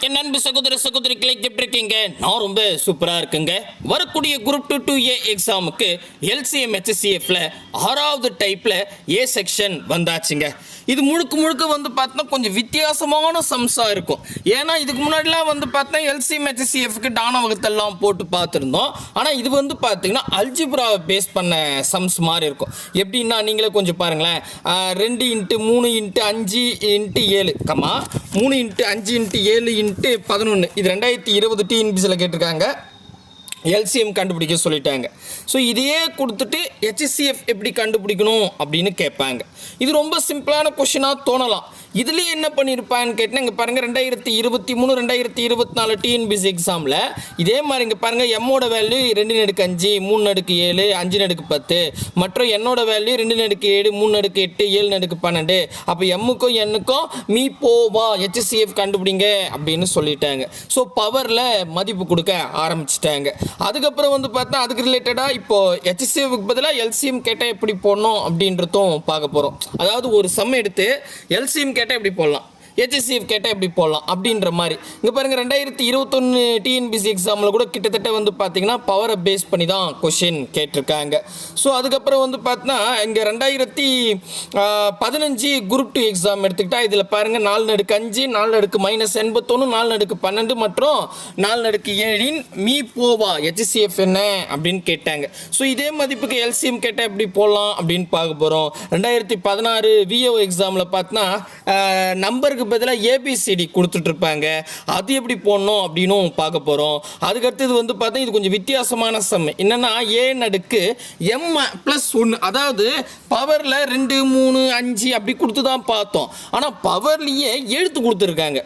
என் அன்பு சகோதர சகோதரிகளை எப்படி இருக்கீங்க? நான் ரொம்ப சூப்பராக இருக்குங்க. வரக்கூடிய குரூப் 2A எக்ஸாமுக்கு எல்சிஎம் HCFல 6வது டைப்பில் ஏ செக்ஷன் வந்தாச்சுங்க. இது முழுக்க முழுக்க வந்து பார்த்தா கொஞ்சம் வித்தியாசமான சம்ஸாக இருக்கும். ஏன்னா இதுக்கு முன்னாடிலாம் வந்து பார்த்தா எல்சிஎம் HCFக்கு டான வகுத்தெல்லாம் போட்டு பார்த்துருந்தோம். ஆனால் இது வந்து பார்த்தீங்கன்னா அல்ஜிப்ராவை பேஸ் பண்ண சம்ஸ் மாதிரி இருக்கும். எப்படின்னா நீங்களே கொஞ்சம் பாருங்களேன். 2 × 3 × 5 × 7 கமா 3 × 5 × 7 × 11 இது 2020 டிஎன்பிசியில் கேட்டிருக்காங்க. எல்சிஎம் கண்டுபிடிக்க சொல்லிட்டாங்க. ஸோ இதையே கொடுத்துட்டு HCF எப்படி கண்டுபிடிக்கணும் அப்படின்னு கேட்பாங்க. இது ரொம்ப சிம்பிளான கொஷினாக தோணலாம். இதுலேயே என்ன பண்ணியிருப்பான்னு கேட்டால் இங்கே பாருங்கள் 2023 2024 டிஎன்பிசி எக்ஸாமில் இதே மாதிரி இங்கே பாருங்கள் எம்மோட வேல்யூ 2/5 3/7 5/10 மற்றும் என்னோட வேல்யூ 2/7 3/8 7/12. அப்போ எம்முக்கும் என்னுக்கும் மீ போவா HCF கண்டுபிடிங்க அப்படின்னு சொல்லிட்டாங்க. ஸோ பவரில் மதிப்பு கொடுக்க ஆரம்பிச்சிட்டாங்க. அதுக்கப்புறம் வந்து பார்த்தா அதுக்கு ரிலேட்டடாக இப்போது HCFக்கு பதிலாக எல்சிஎம் கேட்டால் எப்படி போடணும் அப்படின்றதும் பார்க்க போகிறோம். அதாவது ஒரு சம் எடுத்து எல்சிஎம் கேட்டால் எப்படி போடலாம், HCF கேட்டால் எப்படி போடலாம் அப்படின்ற மாதிரி. இங்கே பாருங்கள் 2021 டிஎன்பிசி எக்ஸாமில் கூட கிட்டத்தட்ட வந்து பார்த்தீங்கன்னா பவரை பேஸ் பண்ணி தான் கொஷின் கேட்டிருக்காங்க. ஸோ அதுக்கப்புறம் வந்து பார்த்தீங்கன்னா இங்கே 2015 குரூப் 2 எக்ஸாம் எடுத்துக்கிட்டால் இதில் பாருங்கள் 4/5 4/-81 4/12 மற்றும் 4/7 மீ போவா HCF என்ன அப்படின்னு கேட்டாங்க. ஸோ இதே மதிப்புக்கு எல்சிஎம் கேட்டால் எப்படி போடலாம் அப்படின்னு பார்க்க போகிறோம். 2016 VO எக்ஸாமில் பார்த்தீங்கன்னா நம்பருக்கு பதிலாக ஏபிசிடி கொடுத்துட்ருப்பாங்க. அது எப்படி போடணும் அப்படின்னும் பார்க்க போகிறோம். அதுக்கடுத்தது வந்து பார்த்தா இது கொஞ்சம் வித்தியாசமான சம். என்னென்னா m+1 அதாவது பவரில் 2 3 5 அப்படி கொடுத்து தான் பார்த்தோம். ஆனால் பவர்லேயே எழுத்து கொடுத்துருக்காங்க.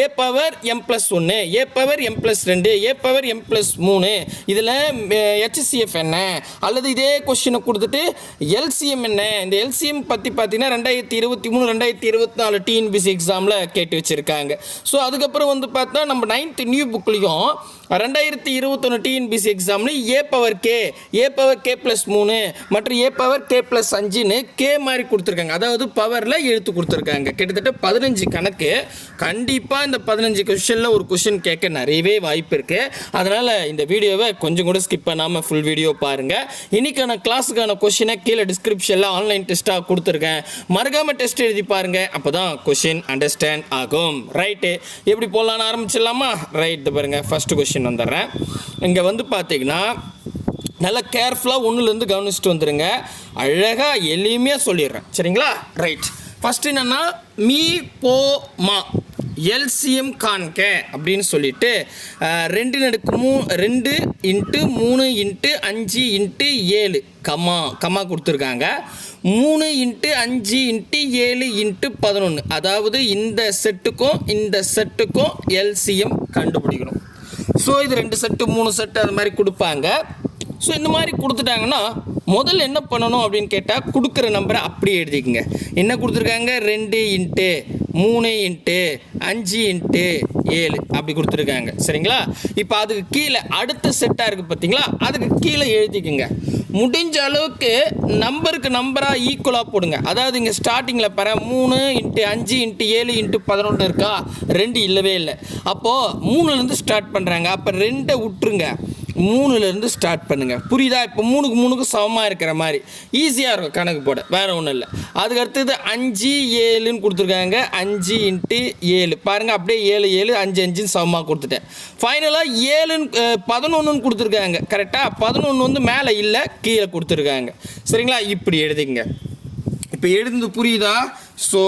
a power m+1 a power m+2 a power m+3. இதில் HCF என்ன அல்லது இதே கொஸ்டினை கொடுத்துட்டு எல்சிஎம் என்ன. இந்த எல்சிஎம் பற்றி பார்த்தீங்கன்னா 2023 2024 டிஎன்பிசி எக்ஸாமில் கேட்டு வச்சுருக்காங்க. ஸோ அதுக்கப்புறம் வந்து பார்த்தா நம்ம 9th நியூ புக்லேயும் 2021 டிஎன்பிசி எக்ஸாமில் a பவர் k+3 மற்றும் a பவர் k+5ன்னு கே மாதிரி கொடுத்துருக்காங்க. அதாவது பவரில் எழுத்து கொடுத்துருக்காங்க. கிட்டத்தட்ட 15 கணக்கு. கண்டிப்பாக இந்த 15 கொஷனில் ஒரு கொஷின் கேட்க நிறையவே வாய்ப்பு இருக்குது. அதனால் இந்த வீடியோவை கொஞ்சம் கூட ஸ்கிப் பண்ணாமல் ஃபுல் வீடியோ பாருங்கள். இன்றைக்கான கிளாஸுக்கான கொஷினை கீழே டிஸ்கிரிப்ஷனில் ஆன்லைன் டெஸ்ட்டாக கொடுத்துருக்கேன். மறக்காமல் டெஸ்ட் எழுதி பாருங்கள். அப்போ தான் கொஷின் அண்டர்ஸ்டாண்ட் ஆகும். ரைட்டு, எப்படி போடலான்னு ஆரம்பிச்சிடலாமா? ரைட்டு பாருங்கள். ஃபஸ்ட்டு கொஷின் வந்துடுறேன். இங்கே வந்து பார்த்தீங்கன்னா நல்லா கேர்ஃபுல்லாக ஒன்றுலேருந்து கவனிச்சுட்டு வந்துடுங்க. அழகாக எளிமையாக சொல்லிடுறேன். சரிங்களா? ரைட். ஃபஸ்ட்டு என்னென்னா மீ போ மா எல்சிஎம் காண்க அப்படின்னு சொல்லிட்டு 2 × 3 × 5 × 7 கமா கொடுத்துருக்காங்க. 3 × 5 × 7 × 11. அதாவது இந்த செட்டுக்கும் எல்சிஎம் கண்டுபிடிக்கணும். ஸோ இது 2 செட்டு 3 செட்டு அது மாதிரி கொடுப்பாங்க. ஸோ இந்த மாதிரி கொடுத்துட்டாங்கன்னா முதல்ல என்ன பண்ணணும் அப்படின்னு கேட்டால் கொடுக்குற நம்பரை அப்படியே எழுதிக்கங்க. என்ன கொடுத்துருக்காங்க? 2 × 3 × 5 × 7 அப்படி கொடுத்துருக்காங்க. சரிங்களா? இப்போ அதுக்கு கீழே அடுத்த செட்டாக இருக்குது பார்த்தீங்களா, அதுக்கு கீழே எழுதிக்குங்க. முடிஞ்ச அளவுக்கு நம்பருக்கு நம்பராக ஈக்குவலாக போடுங்க. அதாவது இங்கே ஸ்டார்டிங்கில் பாரு 3 × 5 × 7 × 11 இருக்கா, 2 இல்லவே இல்லை. அப்போது 3லேருந்து ஸ்டார்ட் பண்ணுறாங்க. அப்போ 2 விட்டுருங்க, 3லேருந்து ஸ்டார்ட் பண்ணுங்கள். புரியுதா? இப்போ 3க்கு 3க்கு சமமாக இருக்கிற மாதிரி ஈஸியாக இருக்கும் கணக்கு போட, வேறு ஒன்றும் இல்லை. அதுக்கு அடுத்தது 5 7ன்னு கொடுத்துருக்காங்க. 5 × 7 பாருங்கள், அப்படியே 7 7 5 5ன்னு சமமாக கொடுத்துட்டேன். ஃபைனலாக 11ன்னு கொடுத்துருக்காங்க. கரெக்டாக 11 வந்து மேலே இல்லை, கீழே கொடுத்துருக்காங்க. சரிங்களா? இப்படி எழுதிங்க. இப்போ எழுந்து புரியுதா? ஸோ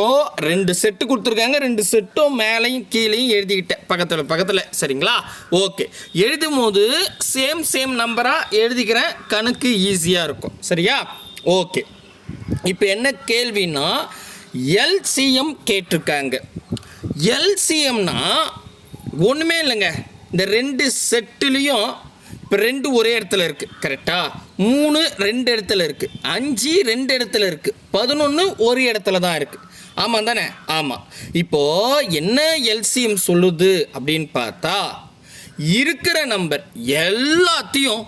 2 செட்டு கொடுத்துருக்காங்க. 2 செட்டும் மேலேயும் கீழேயும் எழுதிக்கிட்டேன் பக்கத்தில். சரிங்களா? ஓகே. எழுதும் போது சேம் நம்பராக எழுதிக்கிறேன். கணக்கு ஈஸியாக இருக்கும். சரியா? ஓகே. இப்போ என்ன கேள்வின்னா எல்சிஎம் கேட்டிருக்காங்க. எல்சிஎம்னா ஒன்றுமே இல்லைங்க. இந்த 2 செட்டுலேயும் இப்போ 2 ஒரே இடத்துல இருக்குது. கரெக்டாக? 3 2 இடத்துல இருக்குது. 5 2 இடத்துல இருக்குது. 11 ஒரு இடத்துல தான் இருக்குது. ஆமாம் தானே? ஆமாம். இப்போது என்ன எல்சிஎம் சொல்லுது அப்படின்னு பார்த்தா இருக்கிற நம்பர் எல்லாத்தையும்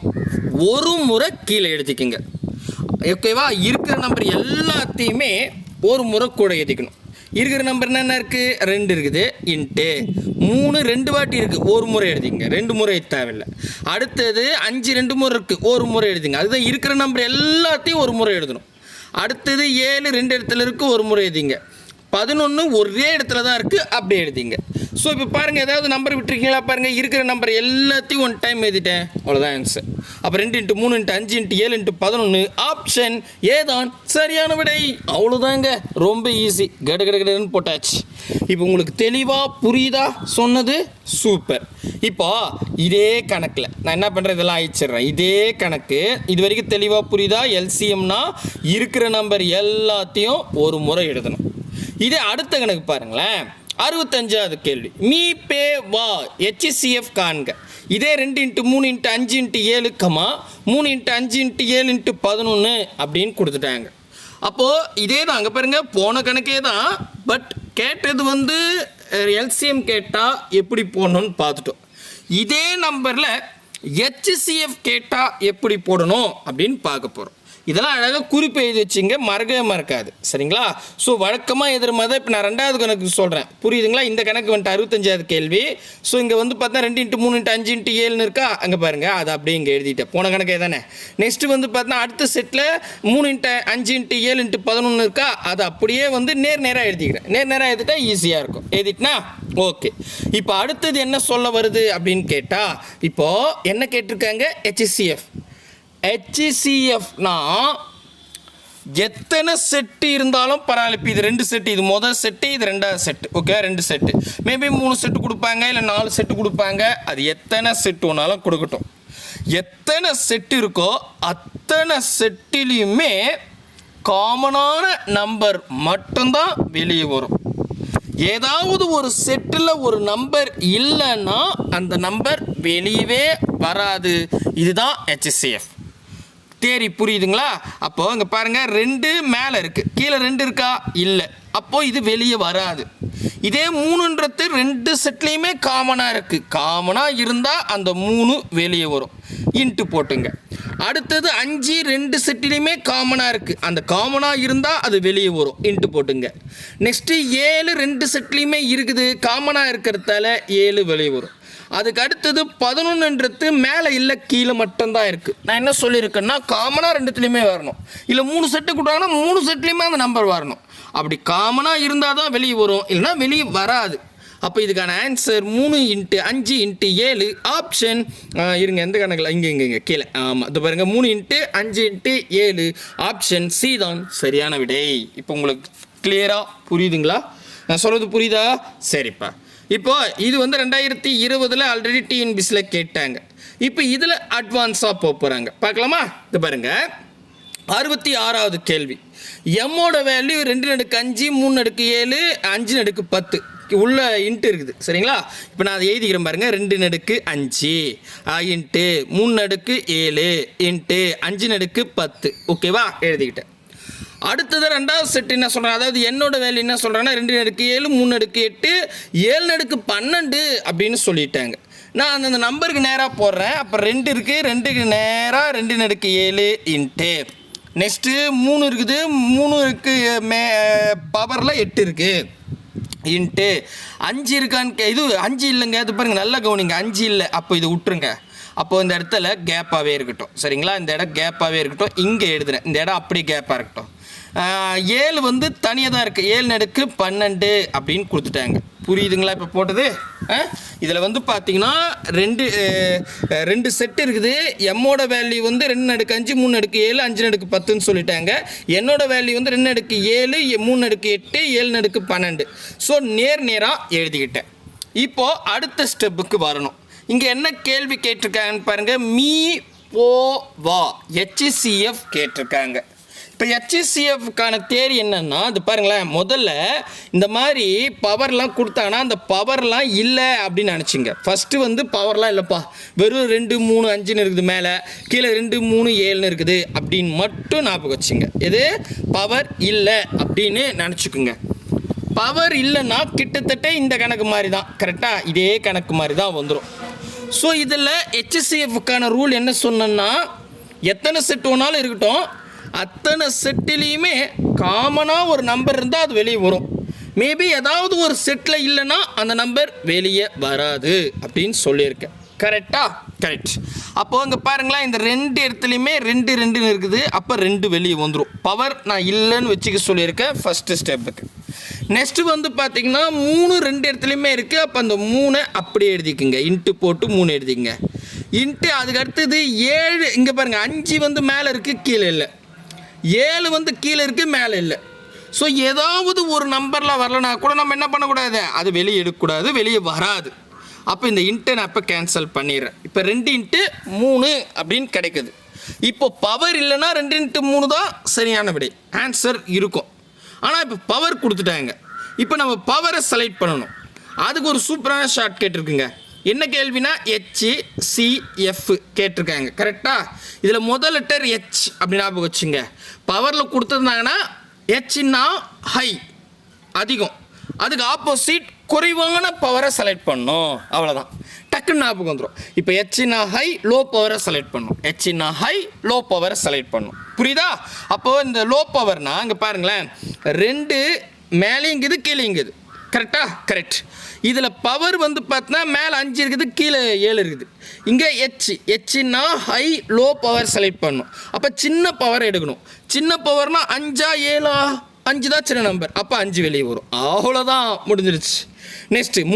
ஒரு முறை கீழே எழுதிக்குங்க. ஓகேவா? இருக்கிற நம்பர் எல்லாத்தையுமே ஒரு முறை கூட எழுதிக்கணும். இருக்கிற நம்பர் என்ன இருக்குது, 2 இருக்குது இன்ட்டு 3 2 வாட்டி இருக்குது, ஒரு முறை எழுதிங்க, 2 முறை தேவையில்லை. அடுத்தது 5 2 முறை இருக்குது, ஒரு முறை எழுதிங்க. அதுதான் இருக்கிற நம்பர் எல்லாத்தையும் ஒரு முறை எழுதணும். அடுத்தது 7 2 இடத்துல இருக்குது, ஒரு முறை எழுதிங்க. 11 ஒரே இடத்துல தான் இருக்குது, அப்படி எழுதிங்க. ஸோ இப்போ பாருங்கள், ஏதாவது நம்பர் விட்டுருக்கீங்களா பாருங்கள். இருக்கிற நம்பர் எல்லாத்தையும் ஒன் டைம் எழுதிட்டேன், அவ்வளோதான் ஆன்சர். அப்போ 2 × 3 × 5 × 7 × 11 ஆப்ஷன் ஏதான் சரியான விடை. அவ்வளோதாங்க, ரொம்ப ஈஸி, கடன்னு போட்டாச்சு. இப்போ உங்களுக்கு தெளிவாக புரியுதா சொன்னது? சூப்பர். இப்போ இதே கணக்கில் நான் என்ன பண்ணுறேன், இதெல்லாம் அழிச்சிடுறேன். இதே கணக்கு இது வரைக்கும் தெளிவாக புரியுதா? எல்சிஎம்னா இருக்கிற நம்பர் எல்லாத்தையும் ஒரு முறை எழுதணும். இதே அடுத்த கணக்கு பாருங்களேன், 65வது கேள்வி. மீ பே வா HCF காண்க. இதே 2 × 3 × 5 × 7, 3 × 5 × 7 × 11 அப்படின்னு கொடுத்துட்டாங்க. அப்போது இதே தான் அங்கே பாருங்கள், போன கணக்கே தான். பட் கேட்டது வந்து எல்சிஎம் கேட்டால் எப்படி போடணும்னு பார்த்துட்டோம். இதே நம்பரில் HCF கேட்டால் எப்படி போடணும் அப்படின்னு பார்க்க போகிறோம். இதெல்லாம் அழகாக குறிப்பு எழுதி வச்சுங்க, மறக்கவே மறக்காது. சரிங்களா? ஸோ வழக்கமாக எதிர்மா தான் இப்போ நான் 2வது கணக்கு சொல்கிறேன், புரியுதுங்களா? இந்த கணக்கு வந்துட்டு 65வது கேள்வி. ஸோ இங்கே வந்து பார்த்தா 2 × 3 × 5 × 7 இருக்கா, அங்கே பாருங்கள், அதை அப்படியே இங்கே எழுதிட்டேன், போன கணக்கே தானே. நெக்ஸ்ட்டு வந்து பார்த்தா அடுத்த செட்டில் 3 × 5 × 7 × 11 இருக்கா, அதை அப்படியே வந்து நேராக எழுதிக்கிறேன். நேராக எழுதிட்டா ஈஸியாக இருக்கும். எழுதிட்டுனா ஓகே. இப்போ அடுத்தது என்ன சொல்ல வருது அப்படின்னு கேட்டால், இப்போது என்ன கேட்டிருக்காங்க, HCFனா எத்தனை செட்டு இருந்தாலும் பரவாயில்ல. இப்போ இது 2 செட்டு, இது முதல் செட்டு, இது 2வது set. Okay, 2 set, maybe 3 set கொடுப்பாங்க, இல்லை 4 செட்டு கொடுப்பாங்க. அது எத்தனை செட்டு ஒன்றாலும் கொடுக்கட்டும். எத்தனை செட்டு இருக்கோ அத்தனை செட்டிலையுமே காமனான நம்பர் மட்டும்தான் வெளியே வரும். ஏதாவது ஒரு செட்டில் ஒரு நம்பர் இல்லைன்னா அந்த நம்பர் வெளியவே வராது. இதுதான் HCF தேரி. புரியுதுங்களா? அப்போது இங்கே பாருங்கள், 2 மேலே இருக்குது, கீழே 2 இருக்கா, இல்லை. அப்போது இது வெளியே வராது. இதே 3ன்றது 2 செட்லேயுமே காமனாக இருக்குது, காமனாக இருந்தால் அந்த 3 வெளியே வரும், இன்ட்டு போட்டுங்க. அடுத்தது 5 2 செட்டிலையுமே காமனாக இருக்குது, அந்த காமனாக இருந்தால் அது வெளியே வரும், இன்ட்டு போட்டுங்க. நெக்ஸ்ட்டு 7 2 செட்லேயுமே இருக்குது, காமனாக இருக்கிறதால 7 வெளியே வரும். அதுக்கு அடுத்தது 11ன்றது மேலே இல்லை, கீழே மட்டும்தான் இருக்குது. நான் என்ன சொல்லியிருக்கேன்னா, காமனாக 2த்துலேயுமே வரணும், இல்லை 3 செட்டு கொடுத்தாங்கன்னா 3 செட்லேயுமே அந்த நம்பர் வரணும். அப்படி காமனாக இருந்தால் தான் வெளியே வரும், இல்லைனா வெளியே வராது. அப்போ இதுக்கான ஆன்சர் 3 × 5 × 7 ஆப்ஷன் இருங்க, எந்த கணக்கில், இங்கே கீழே. ஆமாம், இது பாருங்கள், 3 × 5 × 7 ஆப்ஷன் சி தான் சரியான விடை. இப்போ உங்களுக்கு கிளியராக புரியுதுங்களா? நான் சொல்கிறது புரியுதா? சரிப்பா. இப்போ இது வந்து 2020 ஆல்ரெடி டிஎன்பிசியில் கேட்டாங்க. இப்போ இதில் அட்வான்ஸாக போகிறாங்க, பார்க்கலாமா? இது பாருங்கள், 66வது கேள்வி. எம்மோட வேல்யூ 2^5 3^7 5^10 உள்ள இன்ட்டு இருக்குது. சரிங்களா? இப்போ நான் அதை எழுதிக்கிறேன் பாருங்கள், 2^5 இன்ட்டு 3^7 இன்ட்டு 5^10. ஓகேவா? எழுதிக்கிட்டேன். அடுத்தது 2வது செட் என்ன சொல்கிறேன், அதாவது என்னோட வேல்யூ என்ன சொல்கிறேன்னா 2^7 3^8 7^12 அப்படின்னு சொல்லிட்டாங்க. நான் அந்த நம்பருக்கு நேராக போடுறேன். அப்போ 2 இருக்குது, 2க்கு நேராக 2^7 இன்ட்டு நெக்ஸ்ட்டு 3 இருக்குது, 3க்கு பவரில் 8 இருக்குது இன்ட்டு 5 இருக்கான்னு இது 5 இல்லைங்க, அது பாருங்கள், நல்லா கவனிங்க, 5 இல்லை. அப்போ இது விட்டுருங்க. அப்போது இந்த இடத்துல கேப்பாகவே இருக்கட்டும். சரிங்களா? இந்த இடம் கேப்பாகவே இருக்கட்டும். இங்கே எழுதுகிறேன், இந்த இடம் அப்படி கேப்பாக இருக்கட்டும். 7 வந்து தனியாக தான் இருக்குது, 7^12 அப்படின்னு கொடுத்துட்டாங்க. புரியுதுங்களா இப்போ போட்டது? இதில் வந்து பார்த்தீங்கன்னா 2 செட்டு இருக்குது. எம்மோட வேல்யூ வந்து 2^5 3^7 5^10ன்னு சொல்லிட்டாங்க. என்னோட வேல்யூ வந்து 2^7 3^8 7^12. ஸோ நேராக எழுதிக்கிட்டேன். இப்போது அடுத்த ஸ்டெப்புக்கு வரணும். இங்கே என்ன கேள்வி கேட்டிருக்காங்கன்னு பாருங்கள், மீ போ வா HCF கேட்டிருக்காங்க. இப்போ HCFக்கான தேரி என்னன்னா, அது பாருங்களேன், முதல்ல இந்த மாதிரி பவர்லாம் கொடுத்தாங்கன்னா அந்த பவர்லாம் இல்லை அப்படின்னு நினச்சிங்க. ஃபஸ்ட்டு வந்து பவர்லாம் இல்லைப்பா, வெறும் 2 3 5ன்னு இருக்குது, மேலே கீழே 2 3 7ன்னு இருக்குது அப்படின்னு மட்டும் ஞாபகம் வச்சுங்க. இது பவர் இல்லை அப்படின்னு நினச்சிக்குங்க. பவர் இல்லைன்னா கிட்டத்தட்ட இந்த கணக்கு மாதிரி தான், கரெக்டாக இதே கணக்கு மாதிரி தான் வந்துடும். ஸோ இதில் HCFக்கான ரூல் என்ன சொன்னேன்னா, எத்தனை செட் வேணாலும் இருக்கட்டும், அத்தனை செட்டிலையுமே காமனாக ஒரு நம்பர் இருந்தால் அது வெளியே வரும். மேபி ஏதாவது ஒரு செட்டில் இல்லைன்னா அந்த நம்பர் வெளியே வராது அப்படின்னு சொல்லியிருக்கேன். கரெக்டா? கரெக்ட். அப்போது இங்கே பாருங்களேன், இந்த ரெண்டு இடத்துலையுமே ரெண்டு ரெண்டுன்னு இருக்குது. அப்போ ரெண்டு வெளியே வந்துடும். பவர் நான் இல்லைன்னு வச்சுக்க சொல்லியிருக்கேன் ஃபஸ்ட்டு ஸ்டெப்புக்கு. நெக்ஸ்ட்டு வந்து பார்த்தீங்கன்னா 3 ரெண்டு இடத்துலையுமே இருக்குது. அப்போ அந்த 3 அப்படியே எழுதிக்குங்க, இன்ட்டு போட்டு 3 எழுதிங்க. இன்ட்டு அதுக்கு அடுத்தது 7. இங்கே பாருங்கள், 5 வந்து மேலே இருக்குது, கீழே இல்லை. 7 வந்து கீழே இருக்குது, மேலே இல்லை. ஸோ ஏதாவது ஒரு நம்பரில் வரலனா கூட நம்ம என்ன பண்ணக்கூடாது, அது வெளியே எடுக்கக்கூடாது, வெளியே வராது. அப்போ இந்த இன்ட்டை நான் இப்போ கேன்சல் பண்ணிடுறேன். இப்போ 2 இன்ட்டு 3 அப்படின்னு கிடைக்குது. இப்போ பவர் இல்லைன்னா 2 இன்ட்டு 3 தான் சரியான விடை, ஆன்சர் இருக்கும். ஆனால் இப்போ பவர் கொடுத்துட்டாங்க. இப்போ நம்ம பவரை செலக்ட் பண்ணணும். அதுக்கு ஒரு சூப்பரான ஷார்ட் கேட்டிருக்குங்க. என்ன கேள்வினா HCF கேட்டிருக்காங்க. கரெக்டாக? இதில் முதல் லெட்டர் H அப்படின்னு ஞாபகம் வச்சுங்க. பவரில் கொடுத்துருந்தாங்கன்னா Hன்னா ஹை, அதிகம். அதுக்கு ஆப்போசிட் குறைவான பவரை செலக்ட் பண்ணணும். அவ்வளோதான், டக்குன்னு ஞாபகம் வந்துடும். இப்போ Hன்னா ஹை, லோ பவரை செலக்ட் பண்ணணும். Hன்னா ஹை, லோ பவரை செலக்ட் பண்ணணும். புரியுதா? அப்போது இந்த லோ பவர்னா இங்கே பாருங்களேன், 2 மேலேங்குது கீழேங்குது. கரெக்டா? கரெக்ட். இதில் பவர் வந்து பார்த்தீங்கன்னா மேலே 5 இருக்குது, கீழே 7 இருக்குது. இங்கே Hன்னா ஹை, லோ பவர் செலக்ட் பண்ணணும். அப்போ சின்ன பவர் எடுக்கணும். சின்ன பவர்னால் 5ஆ 7ஆ? 5 தான் சின்ன நம்பர். அப்போ 5 வெளியே வரும். அவ்வளோதான், முடிஞ்சிருச்சு. நெக்ஸ்ட்டு